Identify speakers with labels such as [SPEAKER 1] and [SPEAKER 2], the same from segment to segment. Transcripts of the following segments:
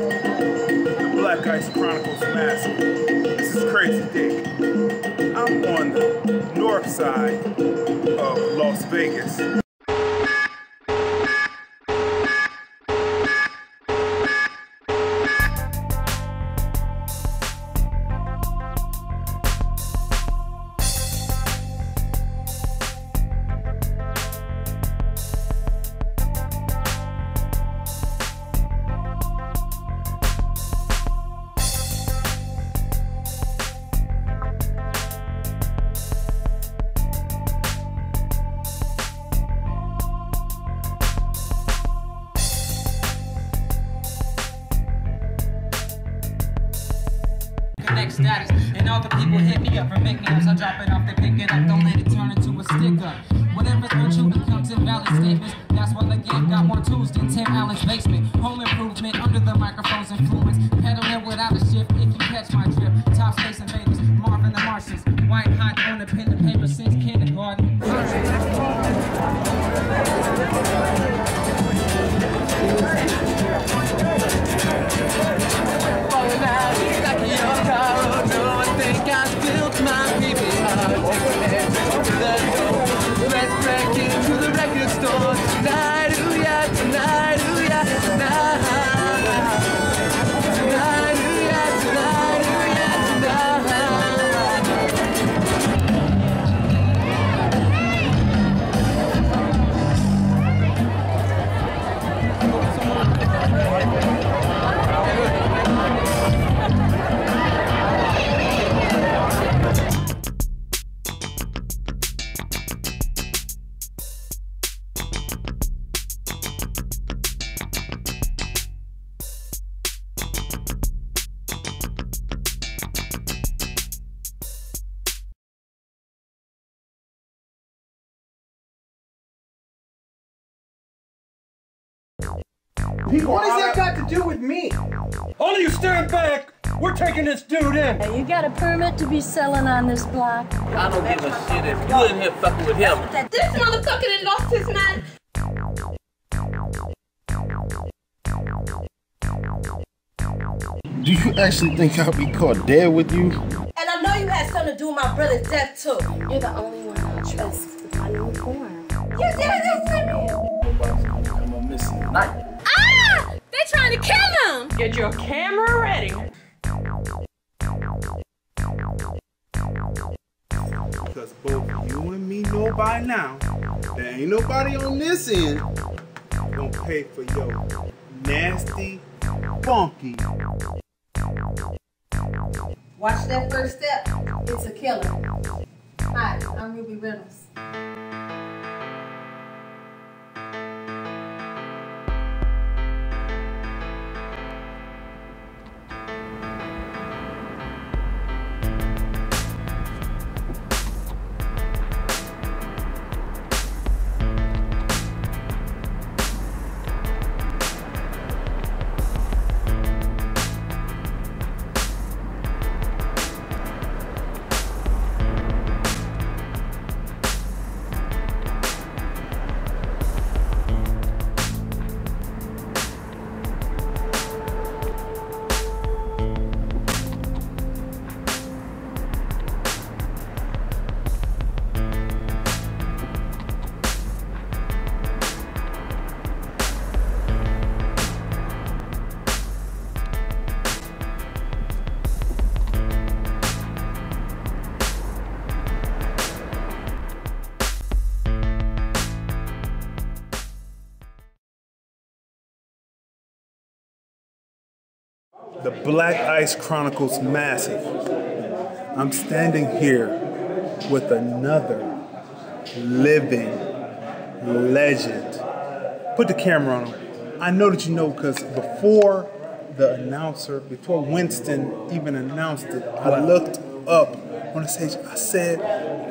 [SPEAKER 1] The BLKICE Chronicles Massive. This is Crazy Dick. I'm on the north side of Las Vegas.
[SPEAKER 2] Status. And all the people hit me up for making apps. I drop it off, they pick it up. Don't let it turn into a sticker. Whatever's been true becomes invalid statements. That's why the game got more tools than Tim Allen's basement. Home improvement under the microphone's influence. Pedaling without a shift if you catch my drift. Top Space Invaders, Marvin the Martians. White hot on the pen and paper since kindergarten.
[SPEAKER 3] Let's break into the record store tonight, ooh yeah, tonight, ooh yeah, tonight. Tonight, ooh yeah, tonight, ooh yeah, tonight.
[SPEAKER 4] What does that got to do with me?
[SPEAKER 5] All of you stand back! We're taking this dude in!
[SPEAKER 6] You got a permit to be selling on this block?
[SPEAKER 7] I don't give a shit if you in here fucking with him.
[SPEAKER 8] This motherfucker done lost his mind.
[SPEAKER 9] Do you actually think I'll be caught dead with you?
[SPEAKER 8] And I know you had something to do with my brother's death too.
[SPEAKER 6] You're the only one I trust with my uniform.
[SPEAKER 8] You did this to me.
[SPEAKER 7] Nobody's gonna come on missing tonight.
[SPEAKER 8] Ah! They trying to kill him.
[SPEAKER 10] Get your camera ready.
[SPEAKER 1] Because both you and me know by now there ain't nobody on this end gonna pay for your nasty, funky.
[SPEAKER 8] Watch that first step. It's a killer. Hi, I'm Ruby Reynolds.
[SPEAKER 1] The BLKICE Chronicles Massive. I'm standing here with another living legend. Put the camera on him. I know that you know because before the announcer, before Winston even announced it, I looked up on the stage. I said,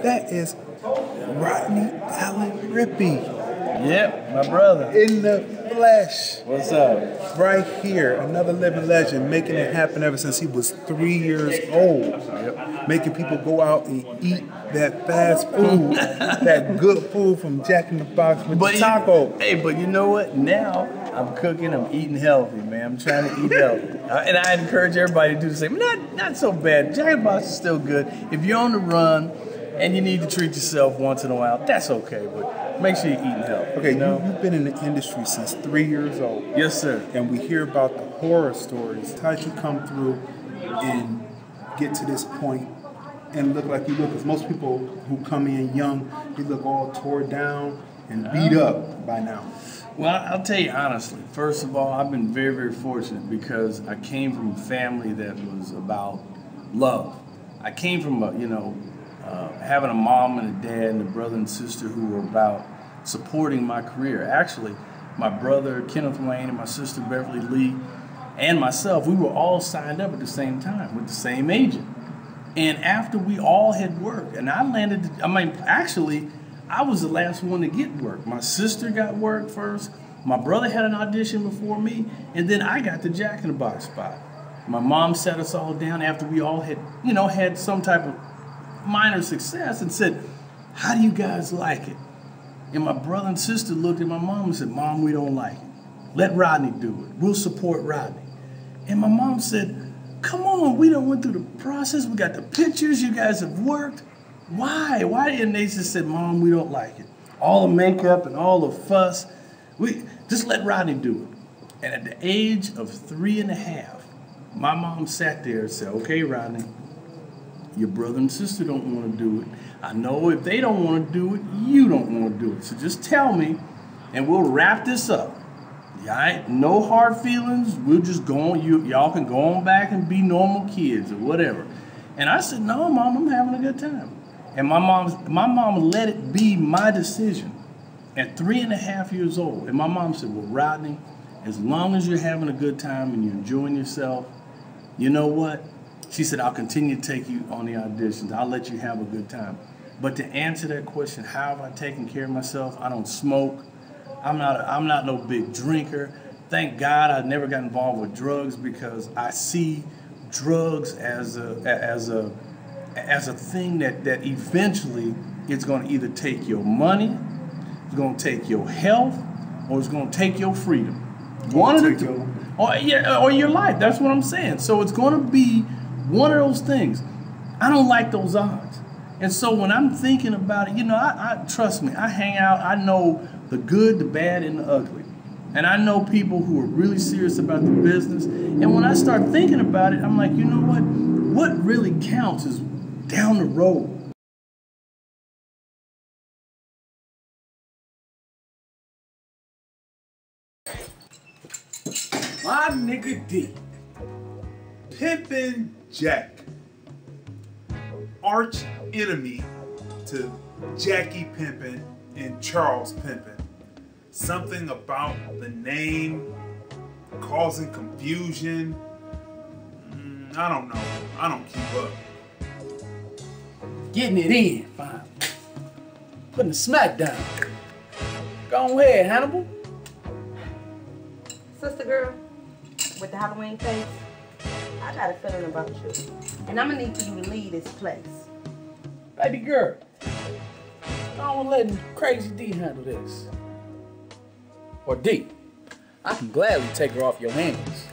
[SPEAKER 1] that is Rodney Allen Rippy.
[SPEAKER 7] Yep, my brother.
[SPEAKER 1] In the flesh.
[SPEAKER 7] What's up?
[SPEAKER 1] Right here, another living legend, making it happen ever since he was 3 years old. Yep. Making people go out and eat that fast food, that good food from Jack in the Box with the taco.
[SPEAKER 7] Hey, but you know what? Now I'm cooking, I'm eating healthy, man. I'm trying to eat healthy. And I encourage everybody to do the same. Not so bad. Jack in the Box is still good. If you're on the run and you need to treat yourself once in a while, that's okay, but make sure you're eating healthy.
[SPEAKER 1] Okay, you've been in the industry since 3 years old.
[SPEAKER 7] Yes, sir.
[SPEAKER 1] And we hear about the horror stories. How did you come through and get to this point and look like you look? Because most people who come in young, they look all tore down and beat up by now.
[SPEAKER 7] Well, I'll tell you honestly, first of all, I've been very, very fortunate because I came from a family that was about love. I came from, having a mom and a dad and a brother and sister who were about supporting my career. Actually, my brother, Kenneth Wayne, and my sister, Beverly Lee, and myself, we were all signed up at the same time with the same agent. And after we all had work, and I was the last one to get work. My sister got work first. My brother had an audition before me, and then I got the Jack in the Box spot. My mom sat us all down after we all had, had some type of minor success and said, "How do you guys like it?" And my brother and sister looked at my mom and said, "Mom, we don't like it. Let Rodney do it. We'll support Rodney." And my mom said, "Come on, we done went through the process. We got the pictures. You guys have worked. Why? Why?" And they just said, "Mom, we don't like it. All the makeup and all the fuss. We just let Rodney do it." And at the age of 3.5, my mom sat there and said, "Okay, Rodney, your brother and sister don't want to do it. I know if they don't want to do it, you don't want to do it. So just tell me, and we'll wrap this up. All right? No hard feelings. We'll just go on. Y'all can go on back and be normal kids or whatever." And I said, "No, Mom, I'm having a good time." And my mom let it be my decision at 3.5 years old. And my mom said, "Well, Rodney, as long as you're having a good time and you're enjoying yourself, you know what?" She said, "I'll continue to take you on the auditions. I'll let you have a good time. But to answer that question, how have I taken care of myself? I don't smoke. I'm not no big drinker. Thank God I never got involved with drugs because I see drugs as a thing that eventually it's going to either take your money, it's going to take your health, or it's going to take your freedom. One of the two. Or your life. That's what I'm saying. So it's going to be one of those things. I don't like those odds. And so when I'm thinking about it, I trust me, I hang out, I know the good, the bad, and the ugly. And I know people who are really serious about the business. And when I start thinking about it, I'm like, you know what? What really counts is down the road.
[SPEAKER 1] My nigga D. Pimpin' Jack. Arch enemy to Jackie Pimpin' and Charles Pimpin'. Something about the name causing confusion. I don't know. I don't keep up.
[SPEAKER 11] Getting it in, fine. Putting the smack down. Go ahead, Hannibal.
[SPEAKER 12] Sister girl, with the Halloween face, I got a feeling about you. And I'm gonna need for you to leave this place.
[SPEAKER 11] Baby girl, I don't let Crazy D handle this. Or D, I can gladly take her off your hands.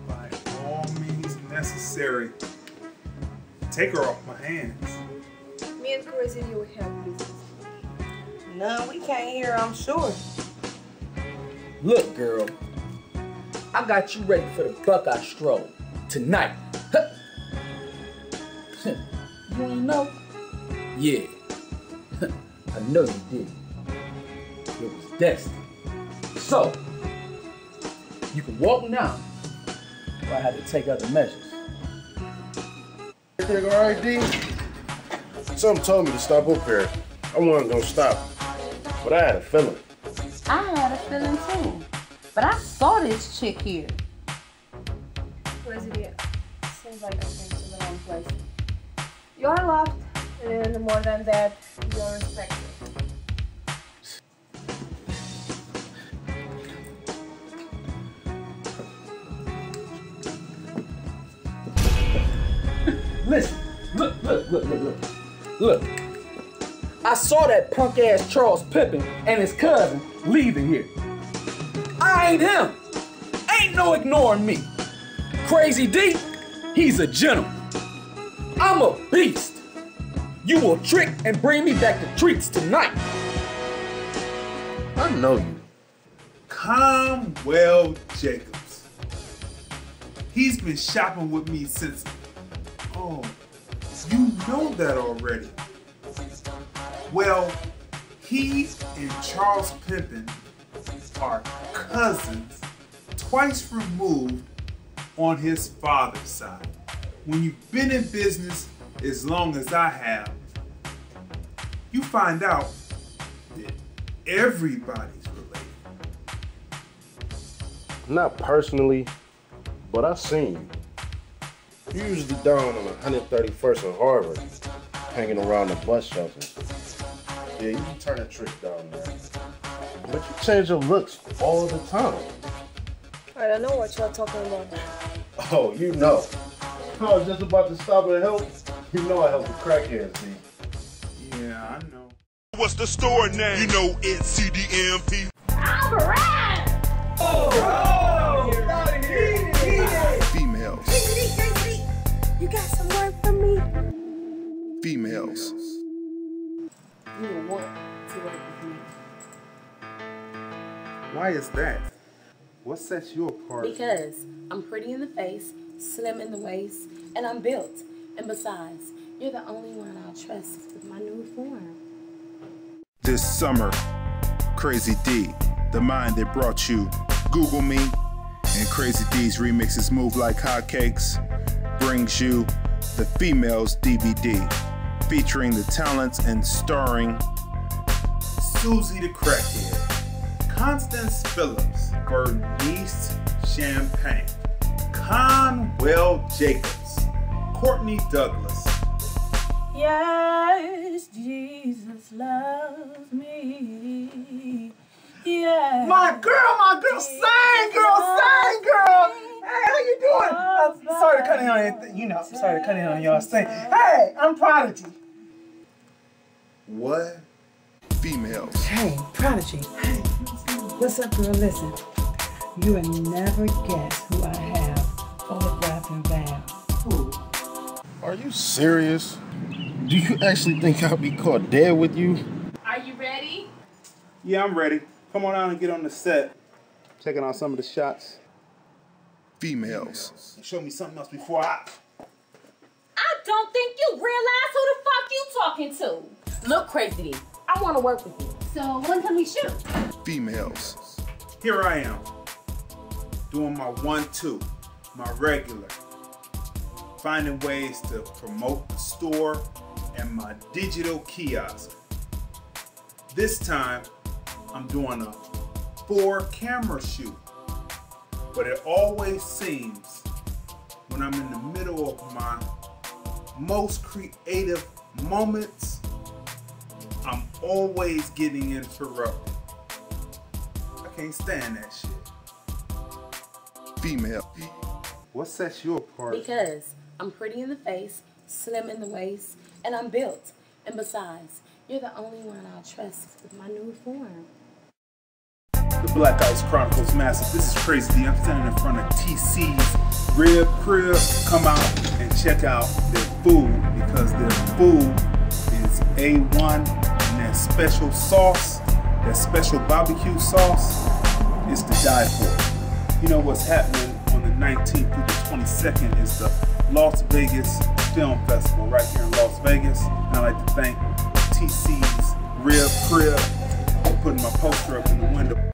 [SPEAKER 1] By all means necessary, take her off my hands.
[SPEAKER 12] Me and Crazy D will have business. None we can't hear, I'm sure.
[SPEAKER 11] Look, girl, I got you ready for the Buckeye Stroll tonight. Huh. You ain't know? Yeah, I know you did. It was destined. So, you can walk now, or I had to take other measures.
[SPEAKER 9] Everything all right, D? Something told me to stop up here. I wasn't gonna stop, but I had a feeling.
[SPEAKER 12] I had a feeling too, but I saw this chick here.
[SPEAKER 6] President, seems like I came to the wrong place. You're loved, and more than that, you're respected.
[SPEAKER 11] Listen, look. I saw that punk ass Charles Pimpin and his cousin leaving here. I ain't him. Ain't no ignoring me. Crazy D, he's a gentleman. I'm a beast. You will trick and bring me back to treats tonight.
[SPEAKER 9] I know you.
[SPEAKER 1] Conwell Jacobs. He's been shopping with me since... Oh, you know that already. Well, he and Charles Pimpin are cousins, twice removed on his father's side. When you've been in business as long as I have, you find out that everybody's related.
[SPEAKER 9] Not personally, but I've seen you. You're usually down on 131st and Harvard, hanging around the bus shelters. Yeah, you can turn a trick down there. But you change your looks all the time.
[SPEAKER 6] I don't know what you're talking about.
[SPEAKER 9] Oh, you know. I was just about to stop and help. You know I help the crackheads, D.
[SPEAKER 1] Yeah, I know.
[SPEAKER 13] What's the store name? You know it's Cdmptv.
[SPEAKER 10] Alright!
[SPEAKER 13] Females.
[SPEAKER 6] You got some work for me?
[SPEAKER 13] Females.
[SPEAKER 12] You will want to work with me.
[SPEAKER 1] Why is that? What sets you apart?
[SPEAKER 12] Because I'm pretty in the face, slim in the waist, and I'm built. And besides, you're the only one I'll trust with my new form.
[SPEAKER 13] This summer, Crazy D, the mind that brought you Google Me, and Crazy D's remixes move like hotcakes, brings you the Females DVD, featuring the talents and starring
[SPEAKER 1] Susie the Crackhead, Constance Phillips, Bernice Champagne, Conwell Jacobs, Courtney Douglas.
[SPEAKER 14] Yes, Jesus loves me. Yeah.
[SPEAKER 4] My girl, sing, girl. Hey, how you doing? Sorry to cut in on anything, sorry to cut in on y'all sing. Hey, I'm Prodigy.
[SPEAKER 1] What?
[SPEAKER 13] Females.
[SPEAKER 14] Hey, Prodigy. Hey, what's up, girl? Listen, you will never guess who I have autographing Val. Who?
[SPEAKER 9] Are you serious? Do you actually think I'll be caught dead with you?
[SPEAKER 10] Are you ready?
[SPEAKER 1] Yeah, I'm ready. Come on out and get on the set. Checking out some of the shots.
[SPEAKER 13] Females.
[SPEAKER 1] Show me something else before I
[SPEAKER 12] don't think you realize who the fuck you talking to. Look, Crazy D, I want to work with you. So when can we shoot?
[SPEAKER 13] Females.
[SPEAKER 1] Here I am, doing my 1-2, my regular. Finding ways to promote the store and my digital kiosk. This time, I'm doing a 4-camera shoot. But it always seems when I'm in the middle of my most creative moments, I'm always getting interrupted. I can't stand that shit.
[SPEAKER 13] Female.
[SPEAKER 1] What sets you apart?
[SPEAKER 12] Because I'm pretty in the face, slim in the waist, and I'm built. And besides, you're the only one I'll trust with my new form.
[SPEAKER 1] The BLKICE CHRONICLES Massive. This is Crazy D. I'm standing in front of TC's Rib Crib. Come out and check out their food because their food is A1 and that special sauce, that special barbecue sauce is to die for. You know what's happening on the 19th through the 22nd is the Las Vegas Film Festival right here in Las Vegas. And I'd like to thank TC's Rib Crib for putting my poster up in the window.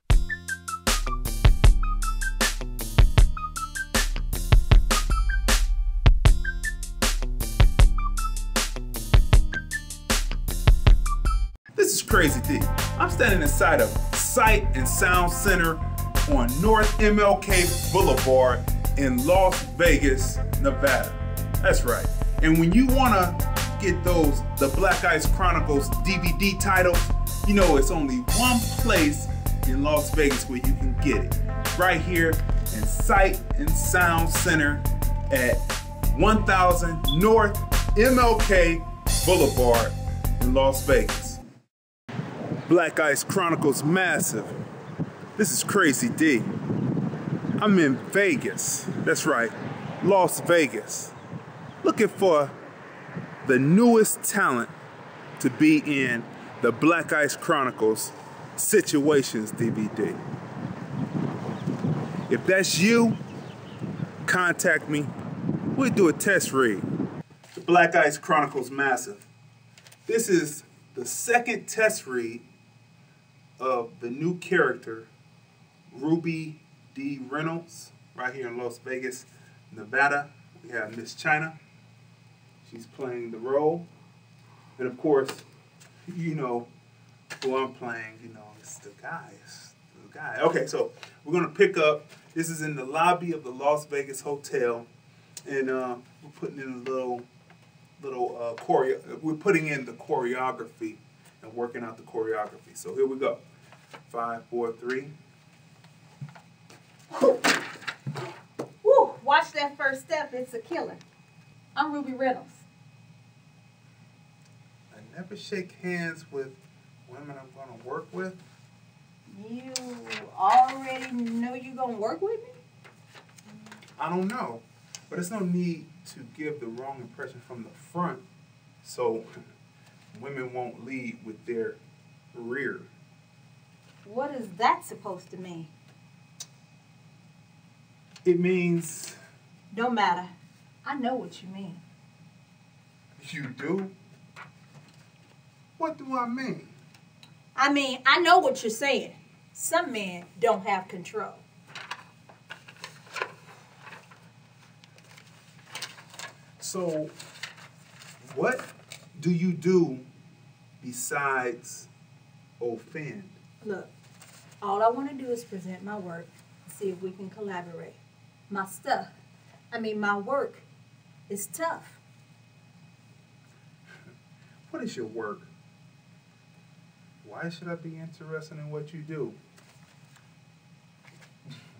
[SPEAKER 1] This is Crazy D. I'm standing inside of Sight and Sound Center on North MLK Boulevard in Las Vegas, Nevada. That's right. And when you want to get the BLKICE Chronicles DVD titles, you know it's only one place in Las Vegas where you can get it. Right here in Sight and Sound Center at 1000 North MLK Boulevard in Las Vegas. BLKICE CHRONICLES Massive.
[SPEAKER 13] This is Crazy D. I'm in Vegas. That's right, Las Vegas. Looking for the newest talent to be in the BLKICE CHRONICLES Situations DVD. If that's you, contact me. We'll do a test read. The BLKICE CHRONICLES Massive. This is the second test read of the new character, Ruby D. Reynolds, right here in Las Vegas, Nevada. We have Miss China. She's playing the role. And of course, you know who I'm playing. You know, it's the guy. Okay, so we're going to pick up. This is in the lobby of the Las Vegas Hotel. And we're putting in a little we're putting in the choreography and working out the choreography. So here we go. 5, 4, 3.
[SPEAKER 8] Woo! Watch that first step. It's a killer. I'm Ruby Reynolds.
[SPEAKER 13] I never shake hands with women I'm going to work with.
[SPEAKER 8] You already know you're going to work with me?
[SPEAKER 13] I don't know. But there's no need to give the wrong impression from the front so women won't lead with their rear.
[SPEAKER 8] What is that supposed to mean?
[SPEAKER 13] It means...
[SPEAKER 8] No matter. I know what you mean.
[SPEAKER 13] You do? What do I mean?
[SPEAKER 8] I mean, I know what you're saying. Some men don't have control.
[SPEAKER 13] So, what do you do besides offend?
[SPEAKER 8] Look, all I want to do is present my work and see if we can collaborate. My work is tough.
[SPEAKER 13] What is your work? Why should I be interested in what you do?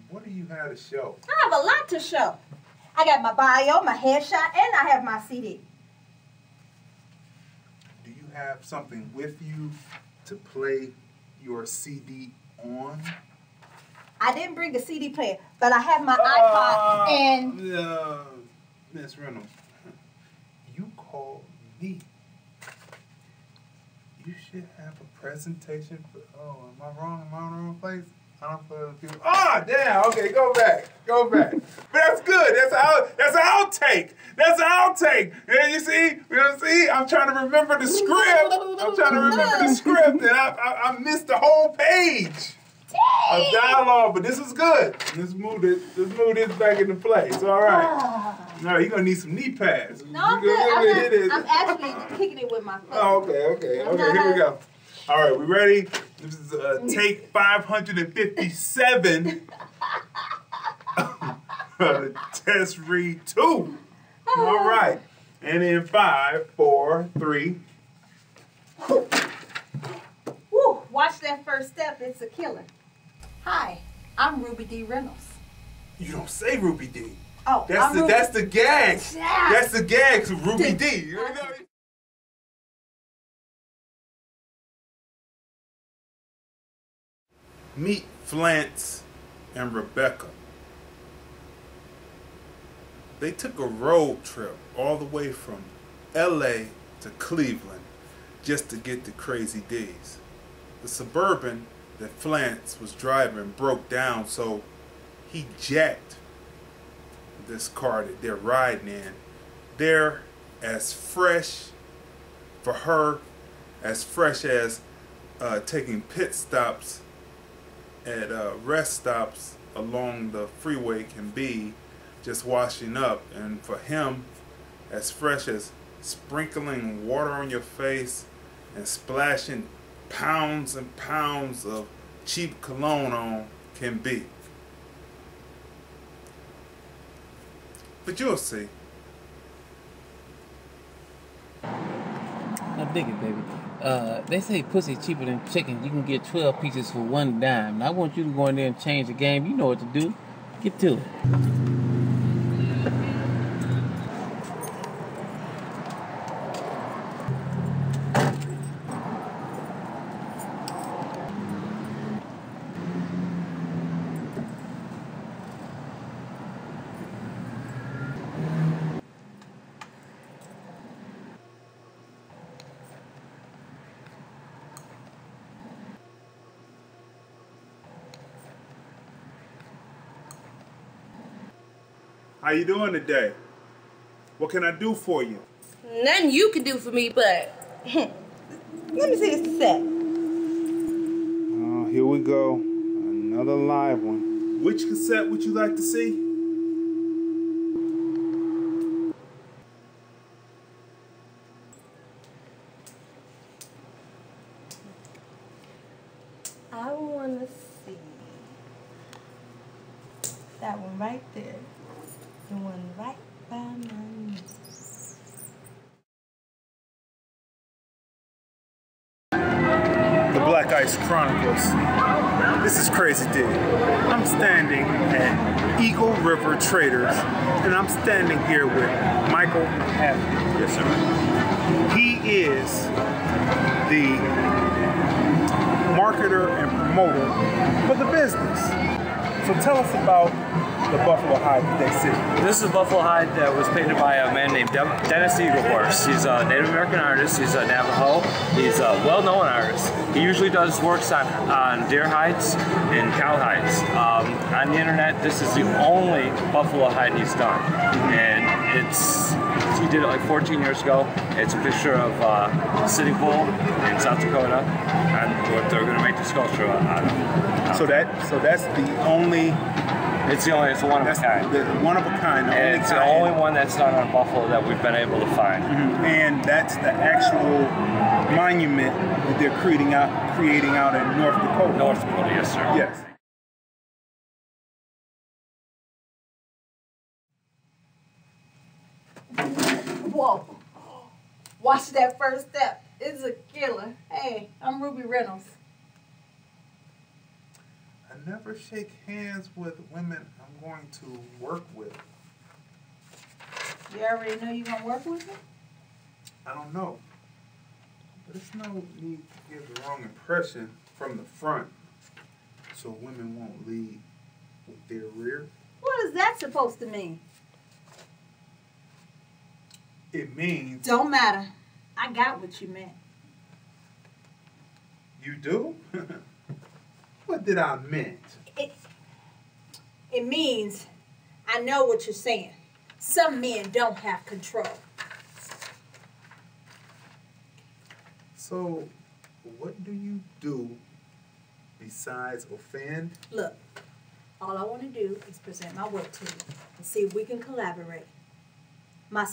[SPEAKER 13] What do you have to show?
[SPEAKER 8] I have a lot to show. I got my bio, my headshot, and I have my CD.
[SPEAKER 13] Do you have something with you to play your CD on?
[SPEAKER 8] I didn't bring a CD player, but I have my iPod and...
[SPEAKER 13] Miss Reynolds, you called me. You should have a presentation for... Oh, am I wrong? Am I in the wrong place? I don't feel the people... Ah, damn. Okay, go back. Go back. But that's good. That's an outtake. That's an outtake. And you see? I'm trying to remember the script. And I missed the whole page of dialogue. But this is good. Let's move this back into place. All right. All right, you're going to need some knee pads.
[SPEAKER 8] No, I'm good. I'm actually kicking it with my foot.
[SPEAKER 13] Oh, okay. Here we go. All right, we ready? This is take 557. Test read 2. All right. And in 5, 4, 3.
[SPEAKER 8] Woo! Watch that first step. It's a killer. Hi, I'm Ruby D. Reynolds.
[SPEAKER 13] You don't say Ruby D.
[SPEAKER 8] Oh,
[SPEAKER 13] that's the gag.
[SPEAKER 8] Yeah.
[SPEAKER 13] That's the gag to Ruby D. You know? Meet Flance and Rebecca. They took a road trip all the way from LA to Cleveland just to get to Crazy D's. The Suburban that Flance was driving broke down, so he jacked this car that they're riding in. They're as fresh for her, as fresh as taking pit stops at rest stops along the freeway can be, just washing up. And for him, as fresh as sprinkling water on your face and splashing pounds and pounds of cheap cologne on can be. But you'll see.
[SPEAKER 11] I dig it, baby. They say pussy cheaper than chicken. You can get 12 pieces for $1 dime. Now, I want you to go in there and change the game. You know what to do. Get to it.
[SPEAKER 1] How you doing today? What can I do for you?
[SPEAKER 12] Nothing you can do for me, but let me see this cassette.
[SPEAKER 1] Oh, here we go. Another live one. Which cassette would you like to see?
[SPEAKER 12] I want to see that one right there. The one right by my knee.
[SPEAKER 1] The BLKICE Chronicles. This is Crazy D. I'm standing at Eagle River Traders, and I'm standing here with Michael Hafford. Yes, sir. He is the marketer and promoter for the business. So tell us about the buffalo hide that they see.
[SPEAKER 15] This is a buffalo hide that was painted by a man named Dennis Eaglehorse. He's a Native American artist. He's a Navajo. He's a well-known artist. He usually does works on deer hides and cow hides. On the internet, this is the only buffalo hide he's done. And he did it like 14 years ago. It's a picture of Sitting Bull in South Dakota, and what they're going to make the sculpture out of.
[SPEAKER 1] So that's the only.
[SPEAKER 15] It's one of a kind.
[SPEAKER 1] One of a kind.
[SPEAKER 15] And it's the only one that's done on buffalo that we've been able to find.
[SPEAKER 1] Mm-hmm. And that's the actual monument that they're creating out in North Dakota.
[SPEAKER 15] North Dakota, yes, sir.
[SPEAKER 1] Yes.
[SPEAKER 8] Whoa. Watch that first step. It's a killer. Hey, I'm Ruby Reynolds.
[SPEAKER 1] I never shake hands with women I'm going to work with.
[SPEAKER 8] You already know you're going to work with me?
[SPEAKER 1] I don't know. But there's no need to give the wrong impression from the front so women won't lead with their rear.
[SPEAKER 8] What is that supposed to mean?
[SPEAKER 1] It means...
[SPEAKER 8] Don't matter. I got what you meant.
[SPEAKER 1] You do? What did I meant?
[SPEAKER 8] It means I know what you're saying. Some men don't have control.
[SPEAKER 1] So, what do you do besides offend?
[SPEAKER 8] Look, all I want to do is present my work to you and see if we can collaborate. My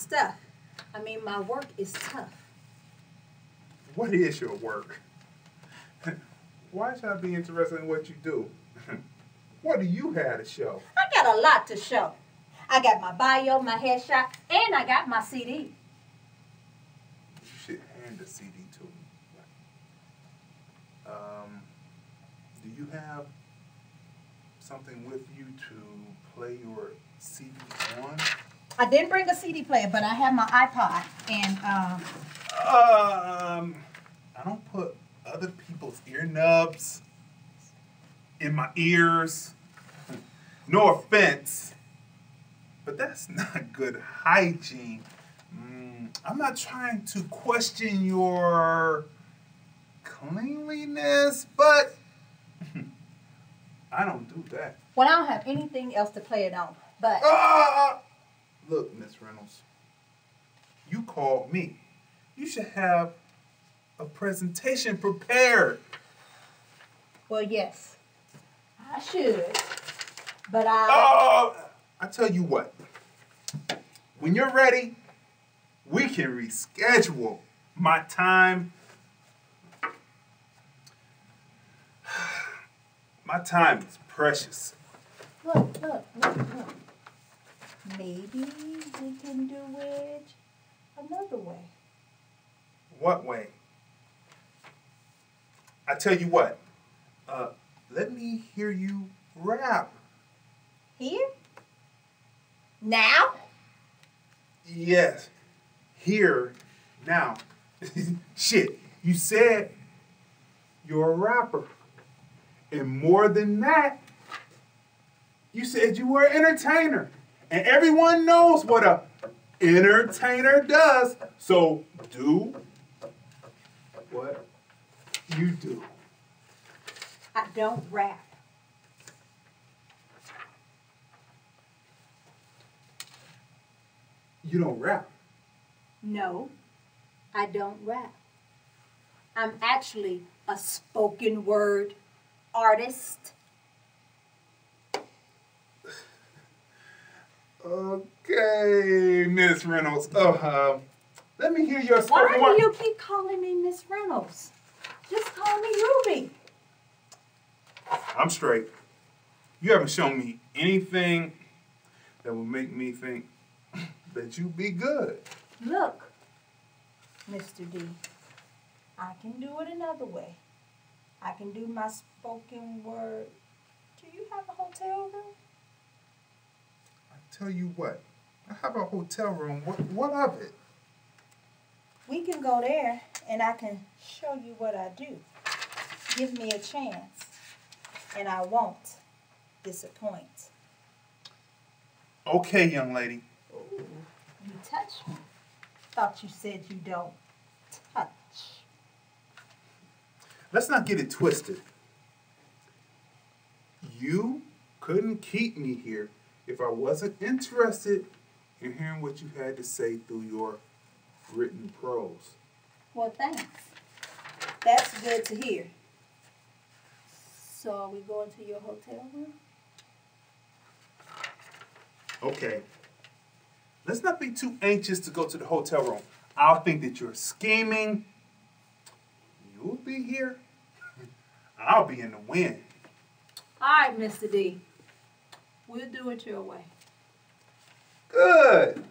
[SPEAKER 8] work is tough.
[SPEAKER 1] What is your work? Why should I be interested in what you do? What do you have to show?
[SPEAKER 8] I got a lot to show. I got my bio, my headshot, and I got my CD.
[SPEAKER 1] You should hand the CD to me. Do you have something with you to play your CD on?
[SPEAKER 8] I didn't bring a CD player, but I have my iPod, and
[SPEAKER 1] I don't put other people's ear nubs in my ears. No offense, but that's not good hygiene. I'm not trying to question your cleanliness, but I don't do that.
[SPEAKER 8] well, I don't have anything else to play it on, but...
[SPEAKER 1] Look, Miss Reynolds, you called me. You should have a presentation prepared.
[SPEAKER 8] Well, yes, I should, but
[SPEAKER 1] I tell you what, when you're ready, we can reschedule. My time is precious.
[SPEAKER 8] Look. Maybe we can do it another way.
[SPEAKER 1] What way? I tell you what, let me hear you rap.
[SPEAKER 8] Here? Now?
[SPEAKER 1] Yes, here, now. Shit, you said you're a rapper. And more than that, you said you were an entertainer. And everyone knows what a entertainer does. So do what you do.
[SPEAKER 8] I don't rap.
[SPEAKER 1] You don't rap?
[SPEAKER 8] No, I don't rap. I'm actually a spoken word artist.
[SPEAKER 1] Okay, Miss Reynolds. Let me hear your spoken
[SPEAKER 8] Why do you keep calling me Miss Reynolds? Just call me Ruby.
[SPEAKER 1] I'm straight. You haven't shown me anything that will make me think that you be good.
[SPEAKER 8] Look, Mr. D, I can do it another way. I can do my spoken word. Do you have a hotel room?
[SPEAKER 1] Tell you what, I have a hotel room. What of it?
[SPEAKER 8] We can go there and I can show you what I do. Give me a chance and I won't disappoint.
[SPEAKER 1] Okay, young lady.
[SPEAKER 8] Ooh, you touch me. Thought you said you don't touch.
[SPEAKER 1] Let's not get it twisted. You couldn't keep me here if I wasn't interested in hearing what you had to say through your written prose.
[SPEAKER 8] Well, thanks. That's good to hear. So are we going to your hotel room?
[SPEAKER 1] Okay. Let's not be too anxious to go to the hotel room. I'll think that you're scheming. You'll be here. I'll be in the wind.
[SPEAKER 8] All right, Mr. D. We'll do it your way.
[SPEAKER 1] Good.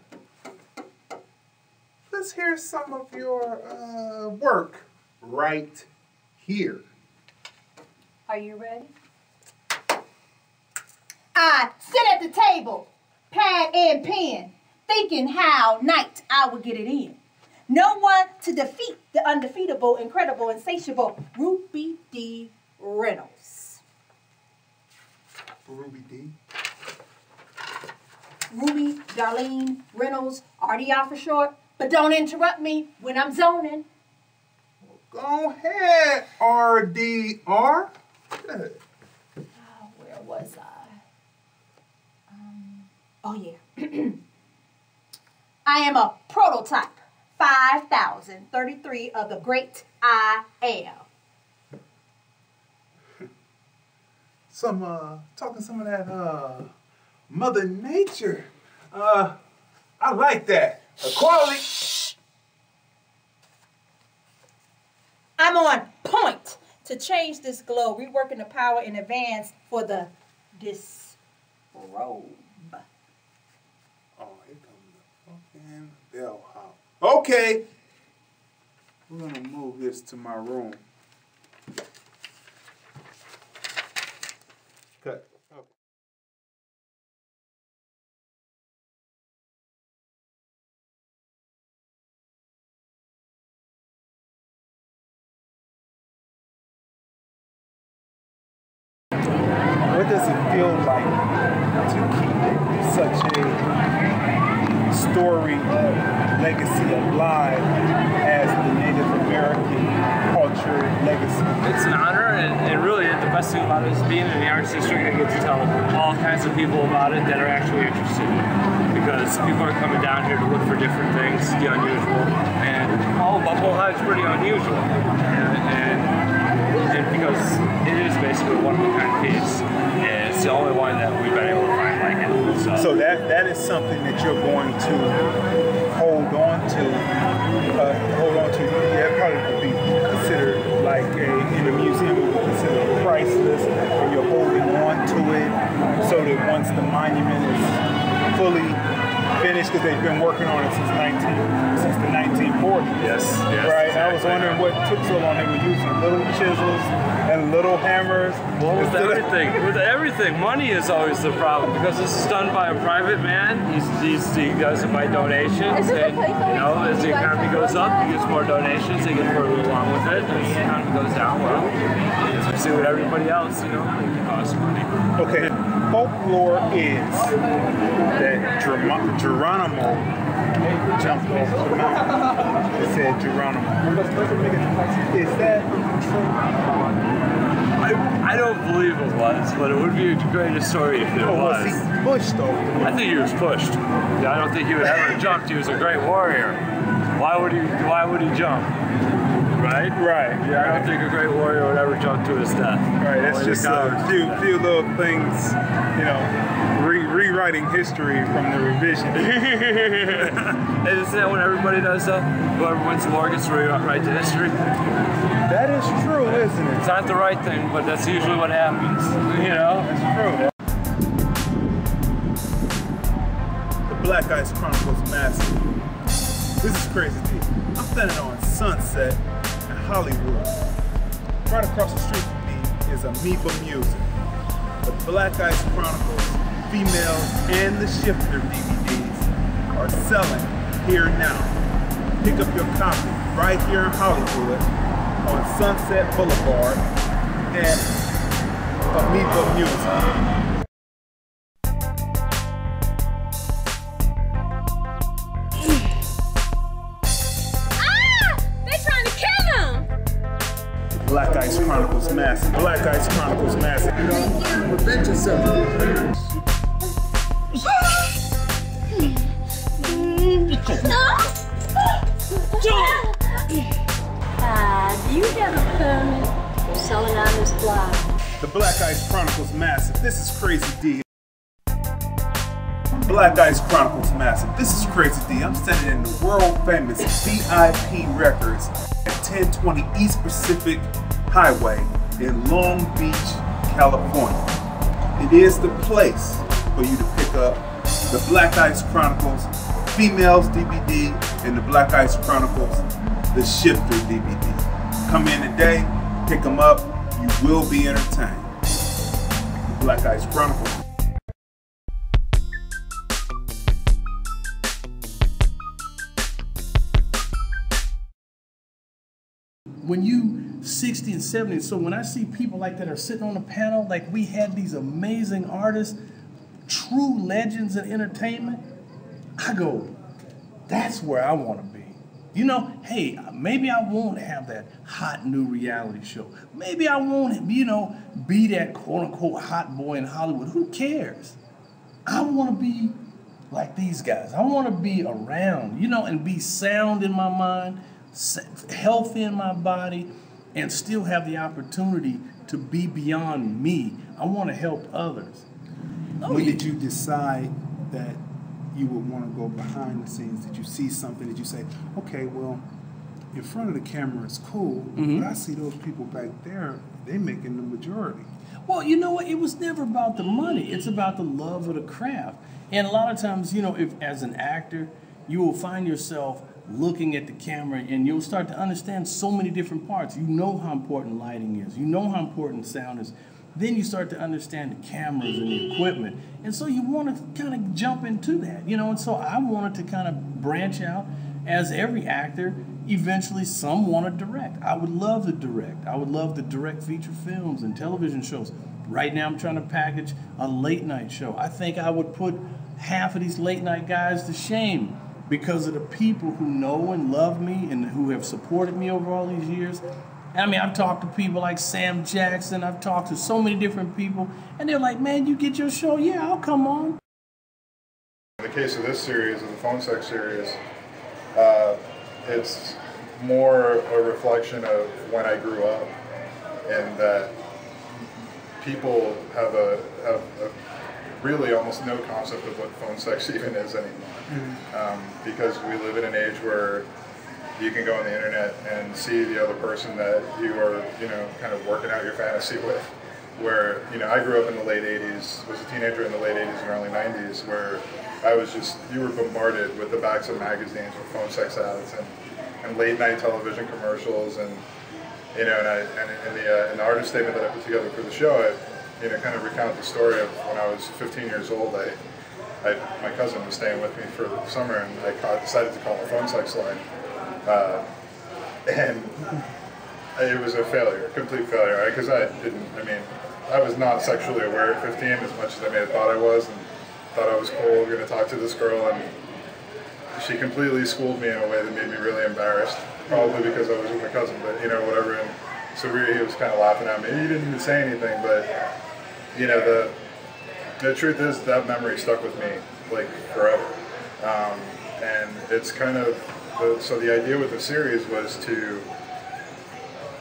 [SPEAKER 1] Let's hear some of your work right here.
[SPEAKER 8] Are you ready? I sit at the table, pad and pen, thinking how night I would get it in. No one to defeat the undefeatable, incredible, insatiable Ruby D. Reynolds.
[SPEAKER 1] Ruby D?
[SPEAKER 8] Ruby Darlene Reynolds, RDR for short, but don't interrupt me when I'm zoning.
[SPEAKER 1] Go ahead, RDR. Good.
[SPEAKER 8] Oh, where was I? Oh, yeah. I am a prototype, 5033 of the great I am.
[SPEAKER 1] Talking some of that, Mother Nature. I like that. Equality.
[SPEAKER 8] I'm on point to change this globe, reworking the power in advance for the disrobe.
[SPEAKER 1] Oh, here comes the fucking bellhop. Okay. We're gonna move this to my room. Cut. Okay. What does it feel like to keep such a storied legacy alive as the Native American culture legacy?
[SPEAKER 15] It's an honor, and really the best thing about it is being in the arts district, I get to tell all kinds of people about it that are actually interested in it. Because people are coming down here to look for different things, the unusual, and Buffalo Hive's pretty unusual. And because it is basically one of a kind piece, and it's the only one that we've been able to find like it.
[SPEAKER 1] So that is something that you're going to hold on to. Yeah, probably would be considered like in a museum, it would be considered priceless, and you're holding on to it so that once the monument is fully finished, because they've been working on it since the 1940s.
[SPEAKER 15] Yes.
[SPEAKER 1] Right.
[SPEAKER 15] Exactly.
[SPEAKER 1] I was wondering what took so long. They were using little chisels and little hammers.
[SPEAKER 15] Well, with everything, money is always the problem because this is done by a private man. He does it by donations, and as the economy goes up, he gets more donations. They get further along with it. As the economy goes down, well, as we see with everybody else, it costs money.
[SPEAKER 1] Okay. Folklore is that Geronimo jumped off the mountain. It said Geronimo. Is that true?
[SPEAKER 15] I don't believe it was, but it would be a greater story if it was.
[SPEAKER 1] pushed off.
[SPEAKER 15] I think he was pushed. I don't think he would ever have jumped. He was a great warrior. Why would he jump? Right?
[SPEAKER 1] Right.
[SPEAKER 15] Yeah, I don't think a great warrior would ever jump to his death.
[SPEAKER 1] Right, that's just a few little things, you know, rewriting history from the revision.
[SPEAKER 15] Isn't that what everybody does though? Whoever wins the war gets to rewrite the history?
[SPEAKER 1] That is true, isn't it?
[SPEAKER 15] It's not the right thing, but that's usually what happens. You know?
[SPEAKER 1] That's true. The BLKICE CHRONICLES Massive. This is crazy deep. I'm standing on Sunset in Hollywood. Right across the street from me is Amoeba Music. The BLKICE CHRONICLES Females and the Shifter DVDs are selling here now. Pick up your copy right here in Hollywood on Sunset Boulevard at Amoeba Music. BLKICE CHRONICLES Massive. BLKICE CHRONICLES Massive.
[SPEAKER 16] Prevent yourself.
[SPEAKER 17] Do you have a permit for selling on this block?
[SPEAKER 1] The BLKICE CHRONICLES Massive. This is Crazy D. BLKICE CHRONICLES Massive. This is Crazy D. I'm standing in the world famous VIP Records at 1020 East Pacific Highway in Long Beach, California. It is the place for you to pick up the BLKICE Chronicles Females DVD and the BLKICE Chronicles The Shifter DVD. Come in today, pick them up, you will be entertained. The BLKICE Chronicles.
[SPEAKER 7] When you 60 and 70, so when I see people like that are sitting on a panel, like we had these amazing artists, true legends in entertainment, I go, that's where I want to be. You know, hey, maybe I won't have that hot new reality show. Maybe I won't, you know, be that quote-unquote hot boy in Hollywood. Who cares? I want to be like these guys. I want to be around, you know, and be sound in my mind, healthy in my body, and still have the opportunity to be beyond me. I want to help others.
[SPEAKER 1] When did you decide that you would want to go behind the scenes? Did you see something that you say, okay, well, in front of the camera is cool, but I see those people back there, they're making the majority.
[SPEAKER 7] Well, you know what? It was never about the money. It's about the love of the craft. And a lot of times, you know, if as an actor, you will find yourself looking at the camera and you'll start to understand so many different parts. You know how important lighting is. You know how important sound is. Then you start to understand the cameras and the equipment. And so you want to kind of jump into that, you know, and so I wanted to kind of branch out. As every actor, eventually some want to direct. I would love to direct. I would love to direct feature films and television shows. Right now I'm trying to package a late night show. I think I would put half of these late night guys to shame because of the people who know and love me and who have supported me over all these years. I mean, I've talked to people like Sam Jackson, I've talked to so many different people, and they're like, man, you get your show? Yeah, I'll come on.
[SPEAKER 18] In the case of this series, of the phone sex series, it's more a reflection of when I grew up, and that people have a really almost no concept of what phone sex even is anymore. Because we live in an age where you can go on the internet and see the other person that you are, you know, kind of working out your fantasy with. Where, you know, I grew up in the late 80s, was a teenager in the late 80s and early 90s, where I was just, you were bombarded with the backs of magazines with phone sex ads and late night television commercials, and, you know, and the artist statement that I put together for the show, I, you know, kind of recount the story of when I was 15 years old. My cousin was staying with me for the summer, and I decided to call a phone sex line. And it was a failure, a complete failure, because I was not sexually aware at 15 as much as I may have thought I was, and thought I was cool, going to talk to this girl, and she completely schooled me in a way that made me really embarrassed, probably because I was with my cousin, but, you know, whatever. And so he was kind of laughing at me. He didn't even say anything, but, you know, The truth is that memory stuck with me like forever. And it's kind of, so the idea with the series was to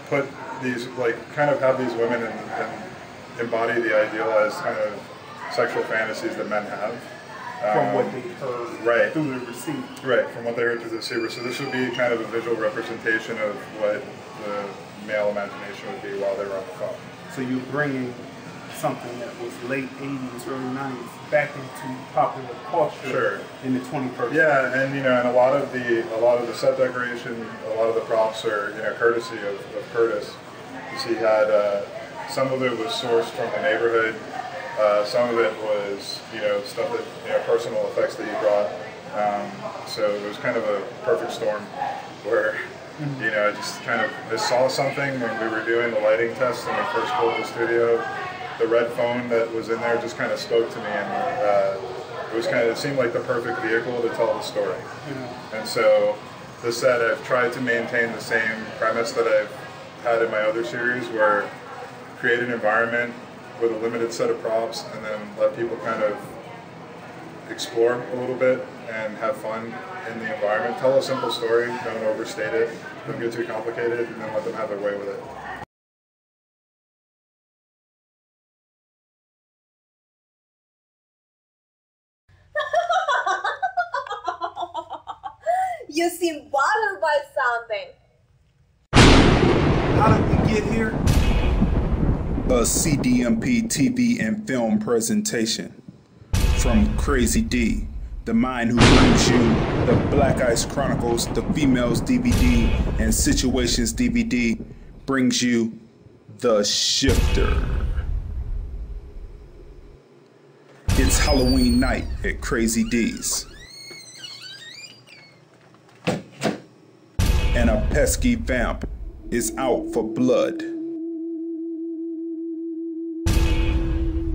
[SPEAKER 18] put these, like, kind of have these women and embody the idealized kind of sexual fantasies that men have.
[SPEAKER 1] From what they heard through the receiver.
[SPEAKER 18] Right, from what they heard through the receiver. So this would be kind of a visual representation of what the male imagination would be while they were on the phone.
[SPEAKER 1] So you're bringing something that was late 80s, early 90s back into popular culture in the 21st.
[SPEAKER 18] Yeah, and and a lot of the set decoration, a lot of the props are courtesy of Curtis. He had some of it was sourced from the neighborhood. Some of it was, stuff that, personal effects that he brought. So it was kind of a perfect storm where, I just I saw something when we were doing the lighting test when we first built the studio. The red phone that was in there just kind of spoke to me, and it seemed like the perfect vehicle to tell the story. And so the set, I've tried to maintain the same premise that I've had in my other series, where create an environment with a limited set of props, and then let people kind of explore a little bit and have fun in the environment. Tell a simple story, don't overstate it, don't get too complicated, and then let them have their way with it.
[SPEAKER 8] You seem bothered by something.
[SPEAKER 1] How did we get here?
[SPEAKER 13] A Cdmptv and film presentation from Crazy D, the mind who brings you the BLKICE Chronicles, the Females DVD, and Situations DVD, brings you The Shifter. It's Halloween night at Crazy D's, and a pesky vamp is out for blood.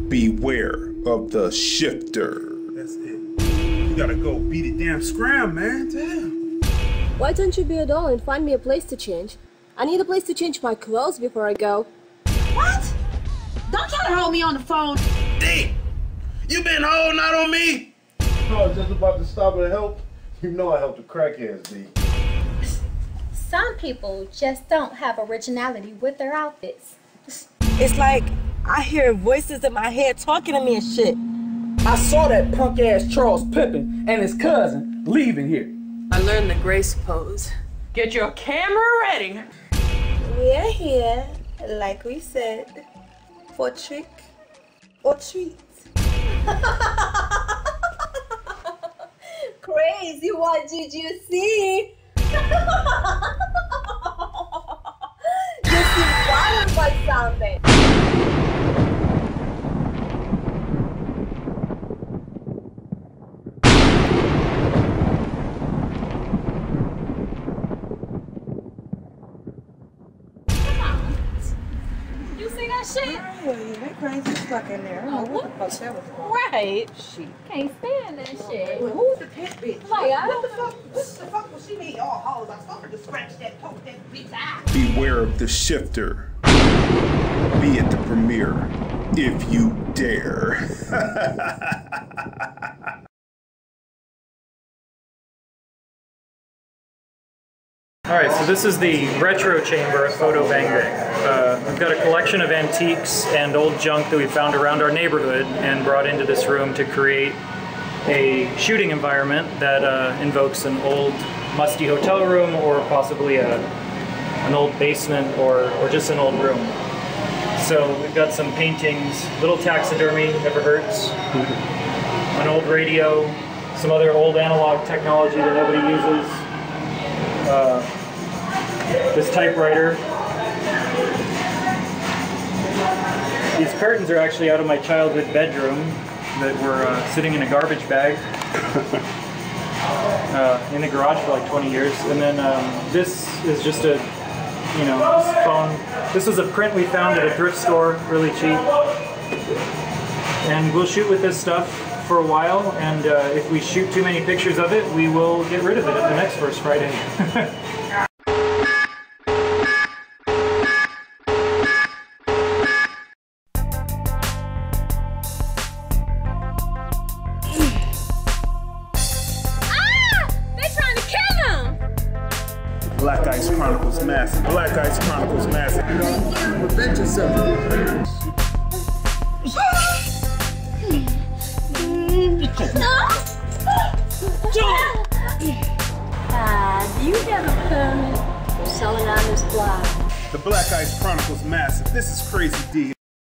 [SPEAKER 13] Beware of the Shifter.
[SPEAKER 1] That's it. You gotta go beat it damn scram, man. Damn.
[SPEAKER 19] Why don't you be a doll and find me a place to change? I need a place to change my clothes before I go.
[SPEAKER 8] What? Don't try to hold me on the phone.
[SPEAKER 9] D! You been holding out on me?
[SPEAKER 16] I was just about to stop and help. You know I helped the crackheads, D.
[SPEAKER 20] Some people just don't have originality with their outfits.
[SPEAKER 21] It's like I hear voices in my head talking to me and shit.
[SPEAKER 11] I saw that punk ass Charles Pippen and his cousin leaving here.
[SPEAKER 22] I learned the grace pose. Get your camera ready.
[SPEAKER 21] We're here, like we said, for trick or treat.
[SPEAKER 8] Crazy, what did you see? You seem bothered by something.
[SPEAKER 20] You see that shit?
[SPEAKER 21] That crazy stuck in there.
[SPEAKER 20] Oh,
[SPEAKER 21] what the fuck that was for?
[SPEAKER 20] Right.
[SPEAKER 21] Shit.
[SPEAKER 20] Can't stand that shit.
[SPEAKER 21] Well, who's the pit bitch?
[SPEAKER 20] Like,
[SPEAKER 21] what the fuck was she mean? All hoes. I told her to scratch that, poke that bitch out.
[SPEAKER 13] Beware of the Shifter. Be at the premiere if you dare.
[SPEAKER 23] Alright, so this is the retro chamber at Photo Bang Bang. We've got a collection of antiques and old junk that we found around our neighborhood and brought into this room to create a shooting environment that invokes an old musty hotel room, or possibly an old basement, or just an old room. So we've got some paintings, little taxidermy, never hurts, an old radio, some other old analog technology that nobody uses. This typewriter. These curtains are actually out of my childhood bedroom that were sitting in a garbage bag in the garage for like 20 years. And then this is just a, phone. This was a print we found at a thrift store, really cheap. And we'll shoot with this stuff for a while, and if we shoot too many pictures of it, we will get rid of it at the next First Friday.
[SPEAKER 1] BLKICE Chronicles Massive. BLKICE Chronicles Massive.
[SPEAKER 11] Prevent yourself.
[SPEAKER 17] Do you have a permit for selling on this block?
[SPEAKER 1] The BLKICE Chronicles Massive. This is Crazy D.